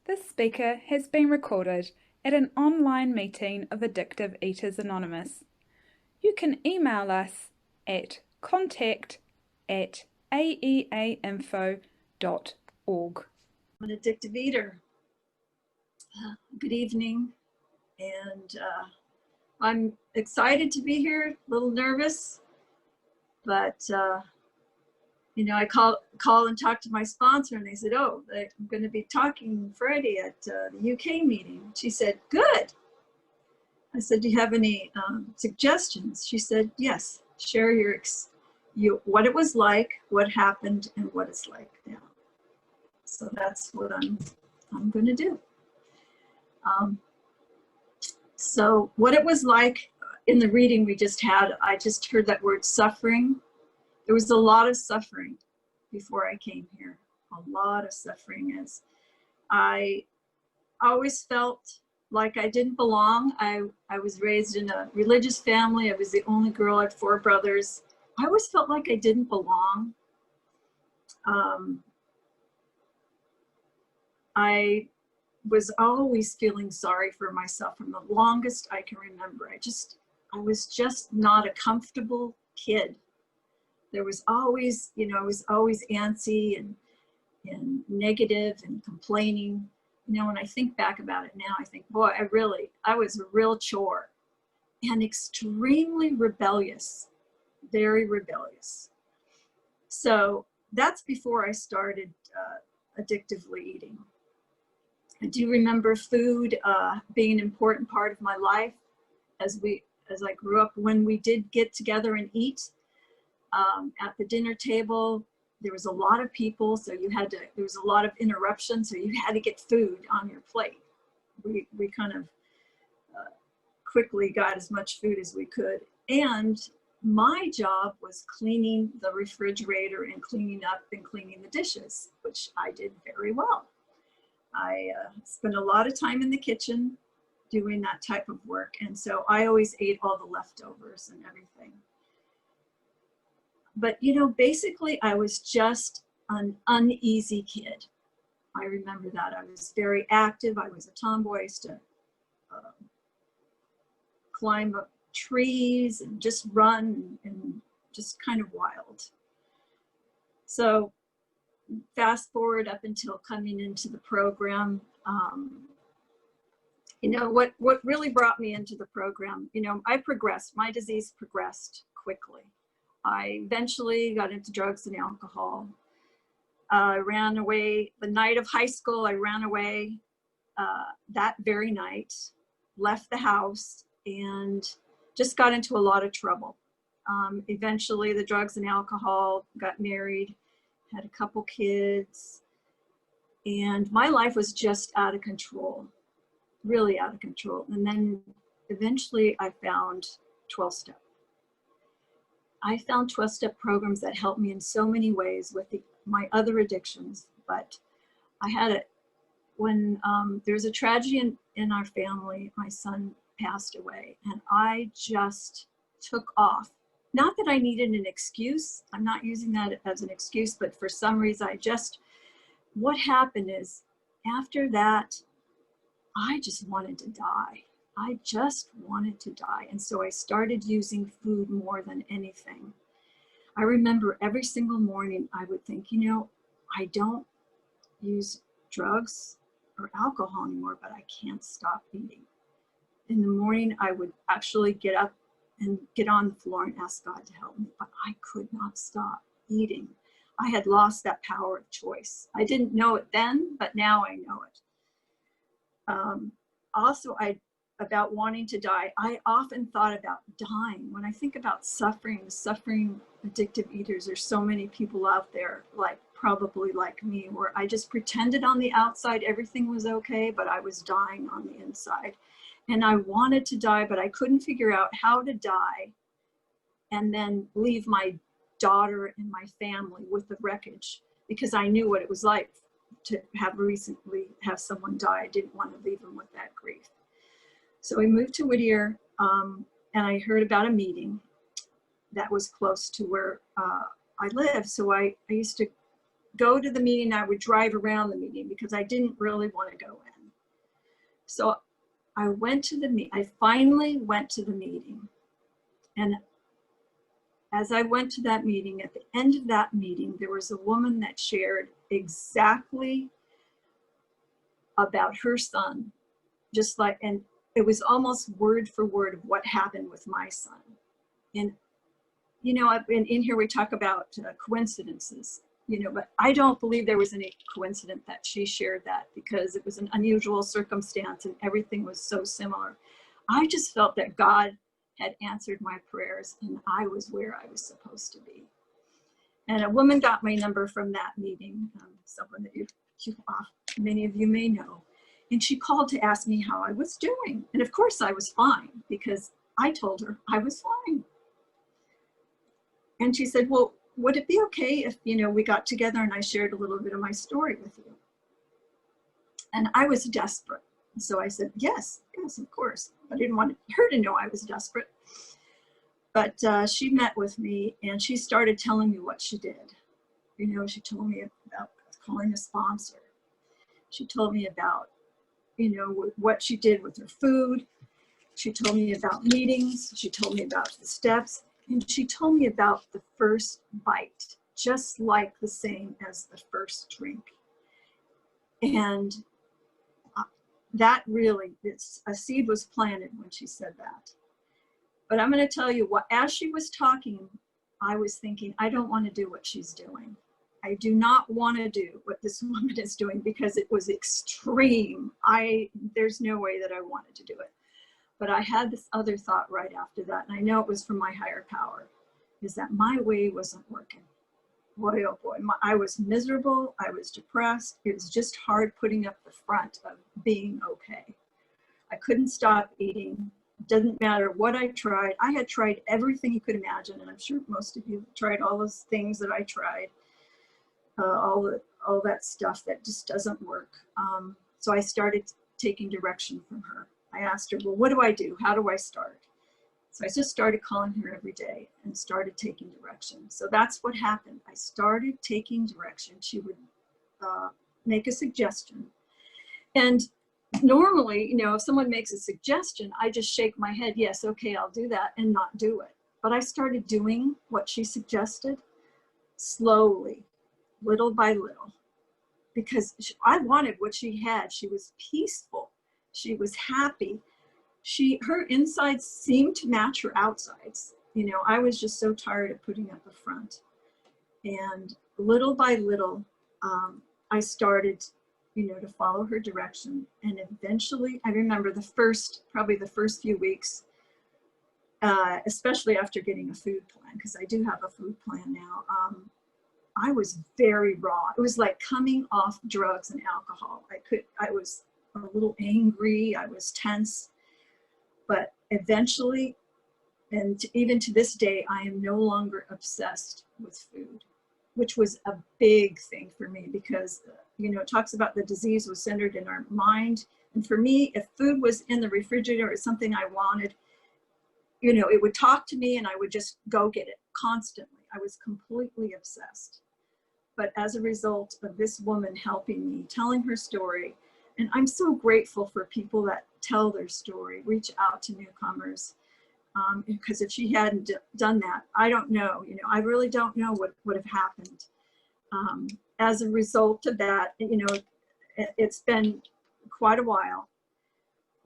This speaker has been recorded at an online meeting of Addictive Eaters Anonymous. You can email us at contact@aeainfo.org. I'm an addictive eater. Good evening, and I'm excited to be here, a little nervous, but you know, I call and talk to my sponsor, and they said, oh, I'm going to be talking Friday at the UK meeting. She said, good. I said, do you have any suggestions? She said, yes, share what it was like, what happened, and what it's like now. So that's what I'm going to do. So what it was like in the reading we just had, I just heard that word suffering. There was a lot of suffering before I came here, a lot of suffering, as I always felt like I didn't belong. I was raised in a religious family. I was the only girl. I had 4 brothers. I always felt like I didn't belong. I was always feeling sorry for myself from the longest I can remember. I was just not a comfortable kid. There was always, you know, I was always antsy and negative and complaining. You know, when I think back about it now, I think, boy, I was a real chore and extremely rebellious, very rebellious. So that's before I started addictively eating. I do remember food being an important part of my life as I grew up. When we did get together and eat at the dinner table, there was a lot of people, so there was a lot of interruption, so you had to get food on your plate. We kind of quickly got as much food as we could. And my job was cleaning the refrigerator and cleaning up and cleaning the dishes, which I did very well. I spent a lot of time in the kitchen doing that type of work, and so I always ate all the leftovers and everything. But, you know, basically I was just an uneasy kid. I remember that. I was very active. I was a tomboy. I used to climb up trees and just run and just kind of wild. So fast forward up until coming into the program, you know, what really brought me into the program, you know, my disease progressed quickly. I eventually got into drugs and alcohol. I ran away the night of high school. I ran away that very night, left the house, and just got into a lot of trouble. Eventually, the drugs and alcohol, got married, had a couple kids, and my life was just out of control, really out of control. And then eventually I found 12-step. I found 12-step programs that helped me in so many ways with my other addictions, but I had it when there was a tragedy in our family. My son passed away, and I just took off. Not that I needed an excuse. I'm not using that as an excuse, but for some reason, what happened is after that, I just wanted to die. I just wanted to die. And so I started using food more than anything. I remember every single morning I would think, you know, I don't use drugs or alcohol anymore, but I can't stop eating. In the morning, I would actually get up and get on the floor and ask God to help me, but I could not stop eating. I had lost that power of choice. I didn't know it then, but now I know it. Also, about wanting to die, I often thought about dying. When I think about suffering addictive eaters, there's so many people out there probably like me, where I just pretended on the outside everything was okay, but I was dying on the inside. And I wanted to die, but I couldn't figure out how to die and then leave my daughter and my family with the wreckage, because I knew what it was like to recently have someone die. I didn't want to leave them with that grief. So I moved to Whittier, and I heard about a meeting that was close to where I live. So I used to go to the meeting, I would drive around the meeting because I didn't really want to go in. So I went to the meeting. I finally went to the meeting. And as I went to that meeting, at the end of that meeting, there was a woman that shared exactly about her son, just like, and it was almost word for word of what happened with my son. And, you know, in here we talk about coincidences, you know, but I don't believe there was any coincidence that she shared that, because it was an unusual circumstance and everything was so similar. I just felt that God had answered my prayers and I was where I was supposed to be. And a woman got my number from that meeting, someone that many of you may know. And she called to ask me how I was doing. And of course I was fine, because I told her I was fine. And she said, well, would it be okay if, you know, we got together and I shared a little bit of my story with you? And I was desperate. So I said, yes, of course. I didn't want her to know I was desperate. But she met with me and she started telling me what she did. You know, she told me about calling a sponsor. She told me about, you know, what she did with her food. She told me about meetings. She told me about the steps. And she told me about the first bite, just like the same as the first drink. And that really, a seed was planted when she said that. But I'm going to tell you what, as she was talking, I was thinking, I don't want to do what she's doing. I do not want to do what this woman is doing, because it was extreme. There's no way that I wanted to do it. But I had this other thought right after that, and I know it was from my higher power, is that my way wasn't working. Boy, oh boy, I was miserable, I was depressed. It was just hard putting up the front of being okay. I couldn't stop eating. Doesn't matter what I tried. I had tried everything you could imagine, and I'm sure most of you tried all those things that I tried, all that stuff that just doesn't work. So I started taking direction from her. I asked her, well, what do I do? How do I start? So I just started calling her every day and started taking direction. So that's what happened. I started taking direction. She would make a suggestion. And normally, you know, if someone makes a suggestion, I just shake my head, yes, okay, I'll do that, and not do it. But I started doing what she suggested slowly, little by little, because I wanted what she had. She was peaceful. She was happy. Her insides seemed to match her outsides. You know, I was just so tired of putting up a front. And little by little, I started, you know, to follow her direction. And eventually, I remember probably the first few weeks, especially after getting a food plan, because I do have a food plan now, I was very raw. It was like coming off drugs and alcohol. I was a little angry, I was tense, but eventually, and even to this day, I am no longer obsessed with food, which was a big thing for me, because, you know, it talks about the disease was centered in our mind. And for me, if food was in the refrigerator or something I wanted, you know, it would talk to me and I would just go get it constantly. I was completely obsessed. But as a result of this woman helping me, telling her story, and I'm so grateful for people that tell their story, reach out to newcomers, because if she hadn't done that, I don't know, you know, I really don't know what would have happened. As a result of that, you know, it's been quite a while,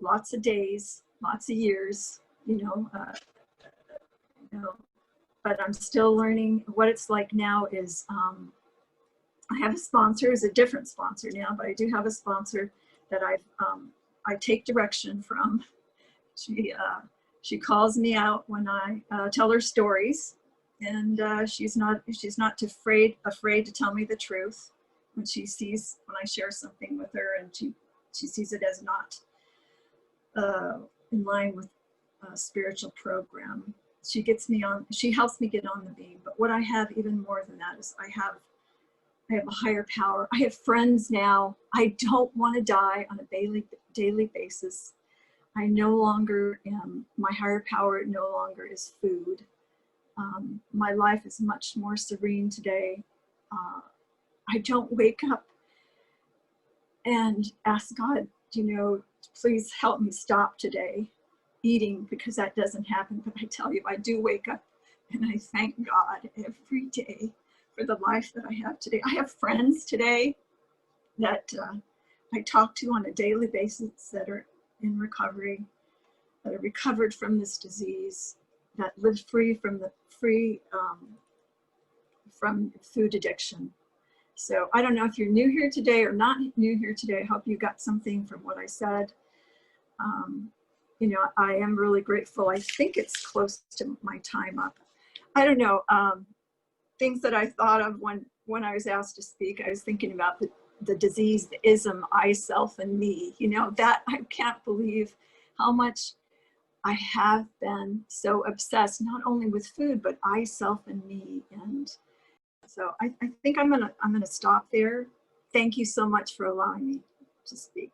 lots of days, lots of years, you know, but I'm still learning. What it's like now is, I have a sponsor, is a different sponsor now, but I do have a sponsor that I take direction from. She calls me out when I tell her stories, and she's not afraid to tell me the truth when I share something with her, and she sees it as not in line with a spiritual program. She helps me get on the beam. But what I have even more than that is I have a higher power. I have friends now. I don't want to die on a daily basis. I no longer am, my higher power no longer is food. My life is much more serene today. I don't wake up and ask God, you know, please help me stop today eating, because that doesn't happen. But I tell you, I do wake up and I thank God every day for the life that I have today. I have friends today that I talk to on a daily basis that are in recovery, that are recovered from this disease, that live free from from food addiction. So I don't know if you're new here today or not new here today. I hope you got something from what I said. You know, I am really grateful. I think it's close to my time up. I don't know, things that I thought of when I was asked to speak. I was thinking about the disease, the ism, I, self, and me. You know, that I can't believe how much I have been so obsessed, not only with food, but I, self, and me. And so I think I'm gonna stop there. Thank you so much for allowing me to speak.